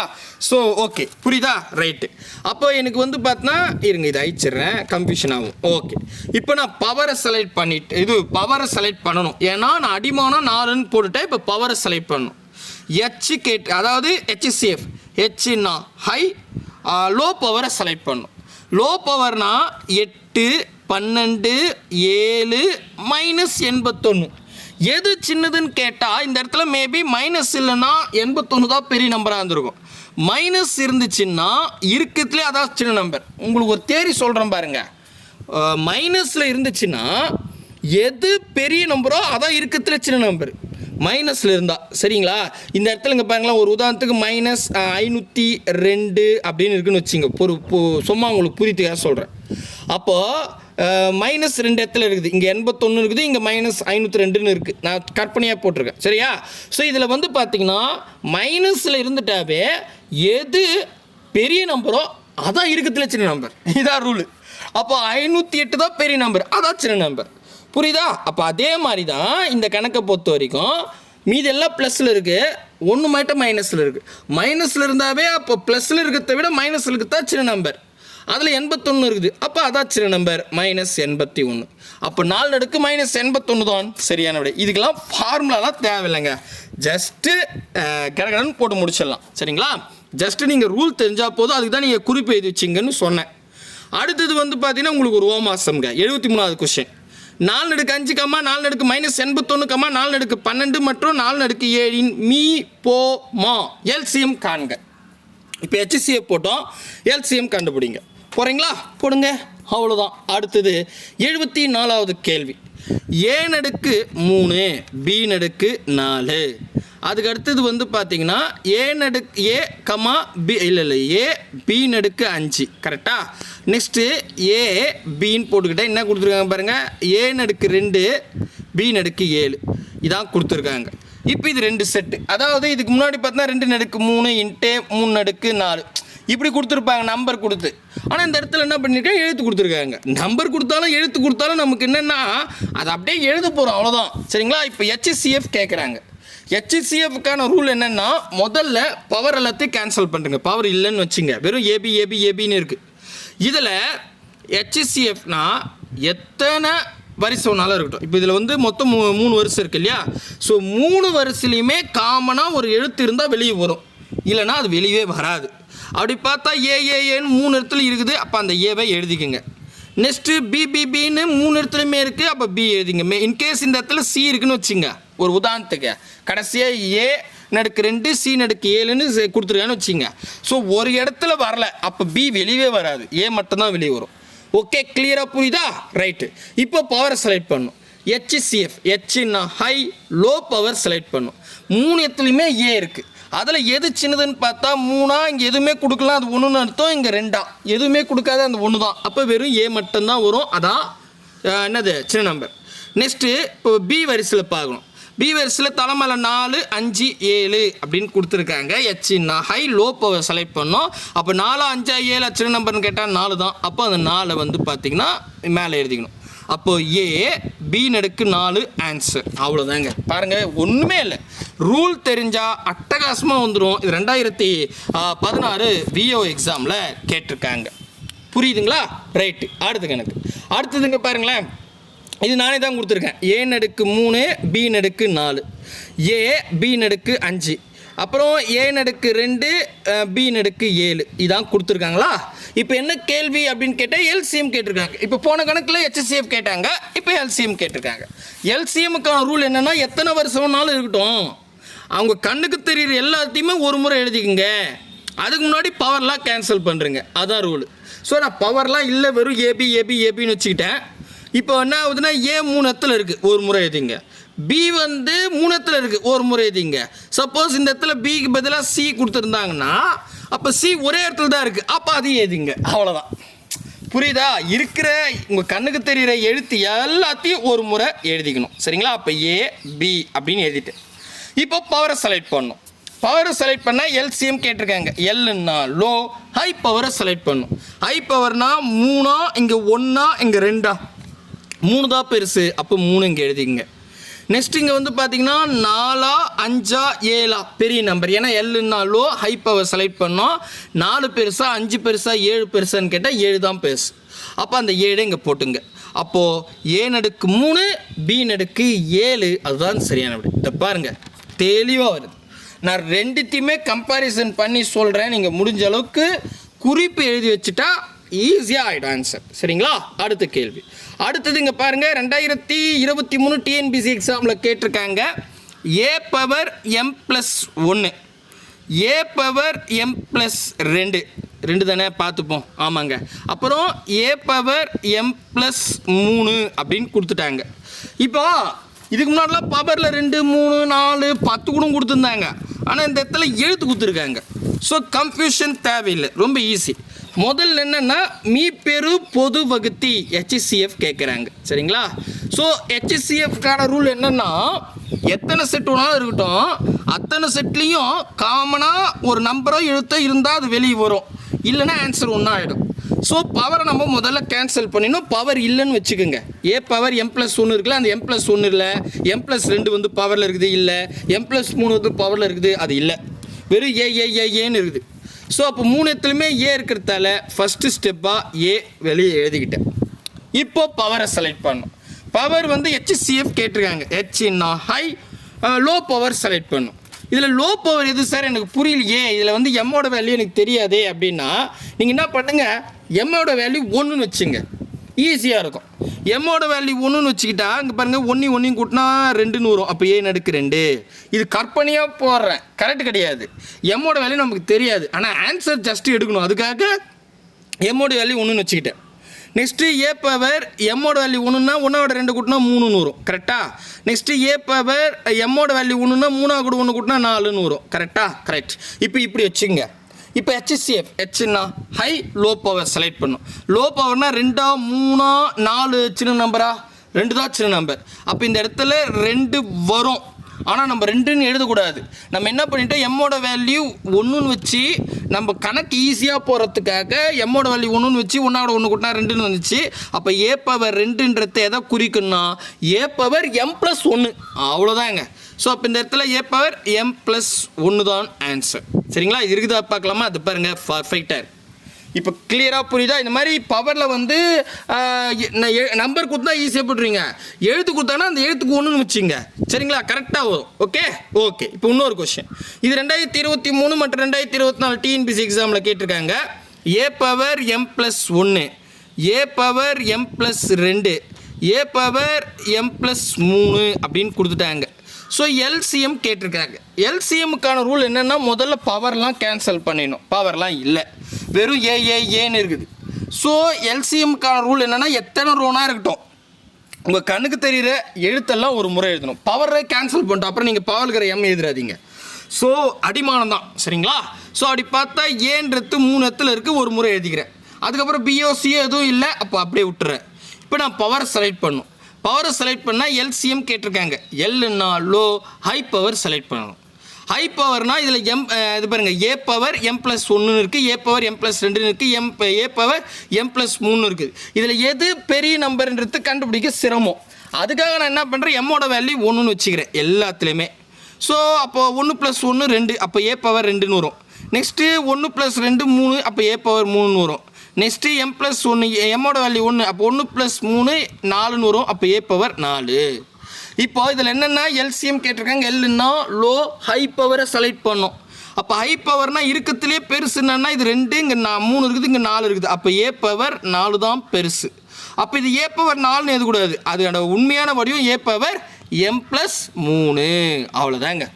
ஸோ ஓகே, புரியுதா? ரைட்டு. அப்போ எனக்கு வந்து பார்த்தீங்கன்னா இருங்க, இதை அழிச்சிடுறேன், கன்ஃபியூஷன் ஆகும். ஓகே, இப்போ நான் பவரை செலக்ட் பண்ணணும். ஏன்னா நான் அடிமானம் 4ன்னு போட்டுட்டேன். இப்போ பவரை செலக்ட் பண்ணணும். அதாவது HCF, ஹெச்னா ஹை, லோ பவரை செலக்ட் பண்ணணும். லோ பவர்னா 8, 12 7 -81. எது சின்னதுன்னு கேட்டால் இந்த இடத்துல மேபி மைனஸ் இல்லைன்னா 81 தான் பெரிய நம்பராக இருந்திருக்கும். மைனஸ் இருந்துச்சுன்னா இருக்கிறதுலே அதான் சின்ன நம்பர். உங்களுக்கு ஒரு தேரி சொல்கிறேன் பாருங்கள். மைனஸில் இருந்துச்சுன்னா எது பெரிய நம்பரோ அதான் இருக்கிறதுல சின்ன நம்பர் மைனஸில் இருந்தால். சரிங்களா? இந்த இடத்துல இங்கே பாருங்களேன், ஒரு உதாரணத்துக்கு -502 அப்படின்னு இருக்குன்னு வச்சுங்க. சும்மா உங்களுக்கு புரியுதுக்காக சொல்கிறேன். அப்போது -2 இடத்துல இருக்குது. இங்கே 81 இருக்குது, இங்கே -502 இருக்குது. நான் கற்பனையாக போட்டிருக்கேன். சரியா? ஸோ இதில் வந்து பார்த்தீங்கன்னா மைனஸில் இருந்துட்டாவே எது பெரிய நம்பரோ அதான் இருக்கிறதுல சின்ன நம்பர். இதான் ரூலு. அப்போ 508 தான் பெரிய நம்பர், அதான் சின்ன நம்பர். புரியுதா? அப்போ அதே மாதிரி தான் இந்த கணக்கை பொறுத்த வரைக்கும் மீதி எல்லாம் ப்ளஸில் இருக்குது, ஒன்று மட்டும் மைனஸில் இருக்குது. மைனஸில் இருந்தாவே அப்போ ப்ளஸில் இருக்கிறத விட மைனஸில் இருக்கிறது தான் சின்ன நம்பர். அதில் 81 இருக்குது, அப்போ அதான் சின்ன நம்பர் -81. அப்போ 4 அடுக்கு -81 தான் சரியான விடை. இதுக்கெல்லாம் ஃபார்முலாலாம் தேவையில்லைங்க, ஜஸ்ட்டு கடகடன்னு போட்டு முடிச்சிடலாம். சரிங்களா? ஜஸ்ட்டு நீங்கள் ரூல் தெரிஞ்சால் போதும். அதுக்கு தான் நீங்கள் குறிப்பு எழுதி வச்சிங்கன்னு சொன்னேன். அடுத்தது வந்து பார்த்தீங்கன்னா உங்களுக்கு ஒரு ஓமாசம்ங்க. 73வது கொஸ்டின். 4 அடுக்கு 5, 4 அடுக்கு -81, 4 அடுக்கு 12 மற்றும் 4 அடுக்கு 7 மீ போ மா எல்சிஎம் காண்க. இப்போ HCF போட்டோம், எல்சிஎம் கண்டுபிடிங்க. போகிறீங்களா? போடுங்க. அவ்வளோதான். அடுத்தது 74வது கேள்வி. A நடுக்கு 3 B நடுக்கு 4. அதுக்கு அடுத்தது வந்து பார்த்தீங்கன்னா A நடுக்கு A, B இல்லை A B நடுக்கு 5. கரெக்டாக? நெக்ஸ்ட்டு A Bன்னு போட்டுக்கிட்டேன். என்ன கொடுத்துருக்காங்க பாருங்கள், A நடுக்கு 2 B நடுக்கு 7 இதான் கொடுத்துருக்காங்க. இப்போ இது 2 செட்டு. அதாவது இதுக்கு முன்னாடி பார்த்தீங்கன்னா 2 நடுக்கு 3 இன்ட்டு 3 நடுக்கு 4 இப்படி கொடுத்துருப்பாங்க நம்பர் கொடுத்து. ஆனால் இந்த இடத்துல என்ன பண்ணியிருக்காங்க, எழுத்து கொடுத்துருக்காங்க. நம்பர் கொடுத்தாலும் எழுத்து கொடுத்தாலும் நமக்கு என்னென்னா அதை அப்படியே எழுத போகிறோம், அவ்வளோதான். சரிங்களா? இப்போ HCF கேட்குறாங்க. HCFக்கான ரூல் என்னென்னா, முதல்ல பவர் எல்லாத்தையும் கேன்சல் பண்ணுறங்க. பவர் இல்லைன்னு வச்சுங்க, வெறும் ஏபின்னு இருக்குது. இதில் HCFனா எத்தனை வரிசை ஒன்றாலும் இருக்கட்டும். இப்போ இதில் வந்து மொத்தம் 3 வரிசை இருக்குது இல்லையா? ஸோ 3 வரிசையிலையுமே காமனாக ஒரு எழுத்து இருந்தால் வெளியே வரும், இல்லைனா அது வெளியே வராது. அப்படி பார்த்தா ஏஏன்னு 3 இடத்துல இருக்குது, அப்போ அந்த ஏவை எழுதிக்கங்க. நெக்ஸ்ட்டு பிபிபின்னு 3 இடத்துலையுமே இருக்குது, அப்போ பி எழுதிங்க. இன்கேஸ் இந்த இடத்துல சி இருக்குன்னு வச்சுங்க. ஒரு உதாரணத்துக்கு கடைசியாக A நடுக்கு 2 C நடுக்கு 7ன்னு கொடுத்துருக்கான்னு வச்சுங்க. ஸோ ஒரு இடத்துல வரல, அப்போ பி வெளியே வராது, ஏ மட்டும்தான் வெளியே வரும். ஓகே, கிளியராக புரியுதா? ரைட்டு. இப்போ பவரை செலக்ட் பண்ணும். HCF, ஹெச்னா ஹை, லோ பவர் செலக்ட் பண்ணும். 3 இடத்துலையுமே ஏ இருக்குது. அதில் எது சின்னதுன்னு பார்த்தா 3 இங்கே எதுவுமே கொடுக்கலாம், அது 1ன்னு அர்த்தம். இங்கே 2 எதுவுமே கொடுக்காது, அந்த 1 தான். அப்போ வெறும் ஏ மட்டும்தான் வரும், அதான் என்னது சின்ன நம்பர். நெக்ஸ்ட்டு இப்போ பி வரிசையில் பார்க்கணும். பி வரிசையில் தலைமையில் 4 5 7 அப்படின்னு கொடுத்துருக்காங்க. ஹெச்னா ஹை, லோ பவர் செலக்ட் பண்ணோம். அப்போ 4 5 7 சின்ன நம்பர்னு கேட்டால் 4 தான். அப்போ அந்த 4 வந்து பார்த்திங்கன்னா மேலே எழுதிக்கணும். அப்போது ஏ பி நடுக்கு 4 ஆன்சர். அவ்வளோதாங்க. பாருங்கள், ஒன்றுமே இல்லை, ரூல் தெரிஞ்சால் அட்டகாசமாக வந்துடும். இது 2016 VO எக்ஸாமில் கேட்டிருக்காங்க. புரியுதுங்களா? ரைட்டு. அடுத்த கணக்கு. அடுத்ததுங்க பாருங்களேன், இது நானே தான் கொடுத்துருக்கேன். A நடுக்கு 3 B நடுக்கு 4, A B நடுக்கு 5, அப்புறம் A நடுக்கு 2 B நடுக்கு 7 இதான் கொடுத்துருக்காங்களா? இப்போ என்ன கேள்வி அப்படின்னு கேட்டால் எல்சிஎம் கேட்டிருக்காங்க. இப்போ போன கணக்கில் HCF கேட்டாங்க, இப்போ எல்சிஎம் கேட்டிருக்காங்க. எல்சிஎம்முக்கான ரூல் என்னென்னா, எத்தனை வருஷம்னாலும் இருக்கட்டும், அவங்க கண்ணுக்கு தெரியுற எல்லாத்தையுமே ஒரு முறை எழுதிக்குங்க. அதுக்கு முன்னாடி பவர்லாம் கேன்சல் பண்ணுறங்க, அதான் ரூல். ஸோ நான் பவர்லாம் இல்லை, வெறும் ஏபின்னு வச்சுக்கிட்டேன். இப்போ என்ன ஆகுதுன்னா, ஏ 3 இடத்துல இருக்குது, ஒரு முறை எழுதிங்க. பி வந்து 3 இடத்துல இருக்குது, ஒரு முறை எழுதிங்க. சப்போஸ் இந்த இடத்துல பிக்கு பதிலாக சி கொடுத்துருந்தாங்கன்னா, அப்போ சி ஒரே இடத்துல தான் இருக்குது, அப்போ அதையும் எழுதிங்க. அவ்வளோதான். புரியுதா? இருக்கிற உங்கள் கண்ணுக்கு தெரிகிற எழுத்து எல்லாத்தையும் ஒரு முறை எழுதிக்கணும். சரிங்களா? அப்போ ஏ பி அப்படின்னு எழுதிட்டு இப்போ பவரை செலக்ட் பண்ணணும். பவரை செலக்ட் பண்ணால் எல்சிஎம் கேட்டிருக்காங்க. எல்லுன்னா லோ, ஹை பவரை செலக்ட் பண்ணணும். ஹை பவர்னா 3, இங்கே 1, இங்கே 2, 3 தான் பெருசு, அப்போ 3 இங்கே எழுதிங்க. நெக்ஸ்ட் இங்கே வந்து பார்த்தீங்கன்னா 4 5 7 பெரிய நம்பர். ஏன்னா எல்லுன்னா லோ, ஹை பவர் செலக்ட் பண்ணோம். 4 பெருசா 5 பெருசா 7 பெருசான்னு கேட்டால் 7 தான் பெருசு. அப்போ அந்த 7 இங்கே போட்டுங்க. அப்போது ஏ நடுக்கு 3 பி நடுக்கு 7 அதுதான் சரியான விடை. இதை பாருங்கள், தெளிவாக வருது. நான் ரெண்டுத்தையுமே கம்பேரிசன் பண்ணி சொல்கிறேன். நீங்கள் முடிஞ்ச அளவுக்கு குறிப்பு எழுதி வச்சுட்டா ஈஸியாக ஆகிடும் ஆன்சர். சரிங்களா? அடுத்த கேள்வி. அடுத்தது இங்கே பாருங்கள், 2023 டிஎன்பிசி எக்ஸாமில் கேட்டிருக்காங்க. A power M plus 1 a power M plus 2 தானே பார்த்துப்போம். ஆமாங்க. அப்புறம் ஏ பவர் எம் ப்ளஸ் 3 அப்படின்னு கொடுத்துட்டாங்க. இப்போ இதுக்கு முன்னாடிலாம் பவரில் 2 3 4 10 கூட கொடுத்துருந்தாங்க. ஆனால் இந்த இடத்துல எழுத்து கொடுத்துருக்காங்க. ஸோ கன்ஃபியூஷன் தேவையில்லை, ரொம்ப ஈஸி. முதல்ல என்னென்னா மீப்பெரு பொது வகுத்தி HCF கேட்குறாங்க. சரிங்களா? ஸோ HCFக்கான ரூல் என்னென்னா, எத்தனை செட் வேணாலும் இருக்கட்டும், அத்தனை செட்லேயும் காமனாக ஒரு நம்பரோ எழுத்தோ இருந்தால் அது வெளியே வரும், இல்லைன்னா ஆன்சர் ஒன்றா ஆகிடும். ஸோ பவரை நம்ம முதல்ல கேன்சல் பண்ணிடணும். பவர் இல்லைன்னு வச்சுக்கோங்க. ஏ பவர் எம் ப்ளஸ் 1 இருக்குல்ல, அந்த எம் ப்ளஸ் 1 இல்லை, எம் ப்ளஸ் 2 வந்து பவரில் இருக்குது இல்லை, எம் ப்ளஸ் 3 வந்து பவரில் இருக்குது, அது இல்லை, வெறும் ஏன்னு இருக்குது. ஸோ அப்போ 3 இடத்துலையுமே ஏ இருக்கிறதால ஃபஸ்ட்டு ஸ்டெப்பாக ஏ வெளியே எழுதிக்கிட்டேன். இப்போ பவரை செலக்ட் பண்ணணும். பவர் வந்து HCF கேட்டிருக்காங்க. ஹெச்னா ஹை, லோ பவர் செலக்ட் பண்ணணும். இதில் லோ பவர் எது சார் எனக்கு புரியலையே, இதில் வந்து எம்மோட வேல்யூ எனக்கு தெரியாதே அப்படின்னா நீங்கள் என்ன பண்ணுங்கள், எம்மோட வேல்யூ 1ன்னு வச்சுங்க, ஈஸியாக இருக்கும். எம்மோட வேல்யூ 1ன்னு வச்சுக்கிட்டா இங்கே பாருங்கள், 1 கூட்டினா 2ன்னு வரும். அப்போ ஏ நடுக்கு 2. இது கற்பனையாக போடுறேன், கரெக்ட் கிடையாது. எம்மோட வேல்யூ நமக்கு தெரியாது, ஆனால் ஆன்சர் ஜஸ்ட் எடுக்கணும். அதுக்காக எம்மோட வேல்யூ 1ன்னு வச்சுக்கிட்டேன். நெக்ஸ்ட்டு ஏ பவர் எம்மோட வேல்யூ 1ன்னா 1 2 கூட்டினா 3ன்னு வரும். கரெக்டாக? நெக்ஸ்ட்டு ஏ பவர் எம்மோட வேல்யூ 1ன்னா 3 கூட 1 கூட்டினா 4ன்னு வரும். கரெக்டாக? கரெக்ட். இப்போ இப்படி வச்சுங்க. இப்போ HCF ஹெச்னா ஹை, லோ பவர் செலக்ட் பண்ணும். லோ பவர்னால் 2 3 4 சின்ன நம்பரா? 2 தான் சின்ன நம்பர். அப்போ இந்த இடத்துல 2 வரும், ஆனால் நம்ம 2ன்னு எழுதக்கூடாது. நம்ம என்ன பண்ணிட்டோம், எம்மோட வேல்யூ 1ன்னு வச்சு நம்ம கணக்கு ஈஸியாக போகிறதுக்காக எம்மோட வேல்யூ 1ன்னு வச்சு 1 கூட்டினா 2ன்னு வந்துச்சு. அப்போ ஏ பவர் 2ன்றது எதை குறிக்குன்னா, ஏ பவர் எம் ப்ளஸ் 1, அவ்வளோதாங்க. ஸோ அப்போ இந்த இடத்துல ஏ பவர் எம் ப்ளஸ் 1 தான் ஆன்சர். சரிங்களா? இது இருக்குதா பார்க்கலாமா? அது பாருங்கள், பர்ஃபெக்டாக. இப்போ கிளியராக புரியுதா? இந்த மாதிரி பவரில் வந்து நம்பர் கொடுத்தா ஈஸியாக போட்டுருங்க, எழுத்து கொடுத்தாங்கன்னா அந்த எழுத்துக்கு 1ன்னு வச்சுங்க. சரிங்களா? கரெக்டாக வரும். ஓகே. இப்போ இன்னொரு கொஸ்டின். இது 2023 மற்றும் 2024 டிஎன்பிசி எக்ஸாமில் கேட்டிருக்காங்க. A power M plus 1 a power M plus 2 a power M plus 3 அப்படின்னு கொடுத்துட்டாங்க. ஸோ எல்சிஎம் கேட்டிருக்காங்க. எல்சிஎம்முக்கான ரூல் என்னென்னா, முதல்ல பவர்லாம் கேன்சல் பண்ணிடணும். பவர்லாம் இல்லை, வெறும் ஏன்னு இருக்குது. ஸோ எல்சிஎம்முக்கான ரூல் என்னென்னா, எத்தனை ரோனா இருக்கட்டும், உங்கள் கண்ணுக்கு தெரிகிற எழுத்தெல்லாம் ஒரு முறை எழுதணும். பவரை கேன்சல் பண்ணிட்டோம், அப்புறம் நீங்கள் பவர் இருக்கிற எம் எழுதுறாதீங்க. ஸோ அடிமானம் தான். சரிங்களா? ஸோ அப்படி பார்த்தா ஏன்றது 3 இடத்துல இருக்குது, ஒரு முறை எழுதிக்கிறேன். அதுக்கப்புறம் பிஓசியோ எதுவும் இல்லை, அப்போ அப்படியே விட்டுறேன். இப்போ நான் பவரை செலக்ட் பண்ணணும். பவரை செலக்ட் பண்ணால் எல்சிஎம் கேட்டிருக்காங்க. எல்லுன்னா லோ, ஹை பவர் செலக்ட் பண்ணணும். ஹை பவர்னால் இதில் இது பாருங்கள், ஏ பவர் எம் ப்ளஸ் 1 இருக்குது, ஏ பவர் எம் ப்ளஸ் 2 இருக்குது, ஏ பவர் எம் ப்ளஸ் 3 இருக்குது. இதில் எது பெரிய நம்பர்ன்றது கண்டுபிடிக்க சிரமம். அதுக்காக நான் என்ன பண்ணுறேன், எம்மோட வேல்யூ 1ன்னு வச்சுக்கிறேன் எல்லாத்துலேயுமே. ஸோ அப்போது 1 + 1 2, அப்போ ஏ பவர் 2ன்னு வரும். நெக்ஸ்ட்டு 1 + 2 3, அப்போ ஏ பவர் 3ன்னு வரும். நெக்ஸ்ட்டு எம் ப்ளஸ் 1, எம்மோட வேல்யூ 1, அப்போ 1 + 3 4ன்னு வரும். அப்போ ஏ பவர் 4. இப்போ இதில் என்னென்னா எல்சிஎம் கேட்டிருக்காங்க. எல்லுன்னா லோ, ஹை பவரை செலக்ட் பண்ணோம். அப்போ ஹை பவர்னால் இருக்கிறதுலே பெருசு என்னன்னா, இது 2, இங்கே 3 இருக்குது, இங்கே 4 இருக்குது. அப்போ ஏ பவர் 4 தான் பெருசு. அப்போ இது ஏ பவர் 4ன்னு எழுதக்கூடாது, அதோட உண்மையான வடிவம் ஏ பவர் எம் ப்ளஸ் 3. அவ்வளோதாங்க.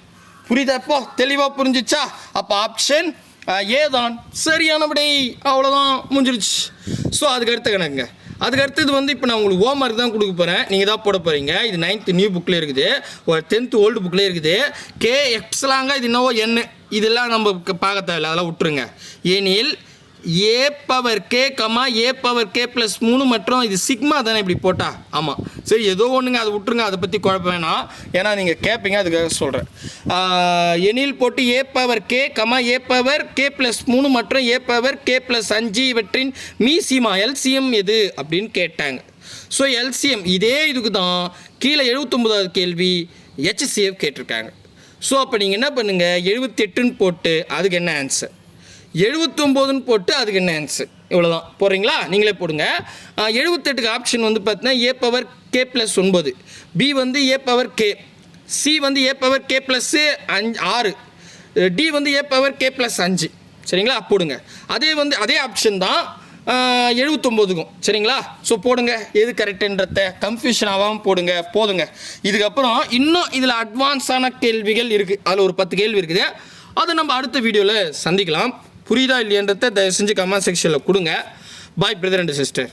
புரியுதா? இப்போ தெளிவாக புரிஞ்சிச்சா? அப்போ ஆப்ஷன் ஏ தான் சரியான விடை. அவ்வளோதான், முடிஞ்சிருச்சு. ஸோ அதுக்கு அடுத்த கணக்குங்க. அதுக்கு அடுத்தது வந்து இப்போ நான் உங்களுக்கு ஹோம் ஒர்க் தான் கொடுக்க போகிறேன், நீங்கள் தான் போட போகிறீங்க. இது 9th நியூ புக்கில் இருக்குது, ஒரு 10th ஓல்டு புக்கில் இருக்குது. கே எக்ஸ்லாங்க, இது என்னவோ என், இதெல்லாம் நம்ம பார்க்க தேவையில்லை, அதெல்லாம் விட்டுருங்க. ஏனில் a power K comma a power K plus 3 மற்றும் இது சிக்மா தானே இப்படி போட்டா? ஆமாம். சரி, ஏதோ ஒன்றுங்க, அதை விட்டுருங்க, அதை பற்றி குழப்பம் வேணாம், ஏன்னா நீங்கள் கேட்பீங்க, அதுக்காக சொல்கிறேன். எனில் போட்டு a power K comma a power K plus 3 மற்றும் ஏ பவர் கே ப்ளஸ் 5 இவற்றின் மீசிமா எல்சிஎம் எது அப்படின்னு கேட்டாங்க. ஸோ எல்சிஎம் இதே இதுக்கு தான் கீழே 79வது கேள்வி HCF கேட்டிருக்காங்க. ஸோ அப்போ நீங்கள் என்ன பண்ணுங்கள், 78ன்னு போட்டு அதுக்கு என்ன ஆன்சர், 79ன்னு போட்டு அதுக்கு என்ன ஆன்சர், இவ்வளோதான். போடுறீங்களா? நீங்களே போடுங்க. 78க்கு ஆப்ஷன் வந்து பார்த்தீங்கன்னா a power K plus 9, B வந்து ஏ பவர் கே, சி வந்து a power K plus 6, D வந்து ஏ பவர் கே ப்ளஸ் 5. சரிங்களா? போடுங்க. அதே ஆப்ஷன் தான் 79க்கும் சரிங்களா. ஸோ போடுங்க எது கரெக்டுன்றத கன்ஃபியூஷன் ஆகாமல் போடுங்க போதுங்க. இதுக்கப்புறம் இன்னும் இதில் அட்வான்ஸான கேள்விகள் இருக்குது, அதில் ஒரு 10 கேள்வி இருக்குது. அதை நம்ம அடுத்த வீடியோவில் சந்திக்கலாம். புரியுதா இல்லையன்றதை தயவு செஞ்சு கமெண்ட் செக்ஷனில் கொடுங்க. பாய் பிரதர் அண்ட் சிஸ்டர்.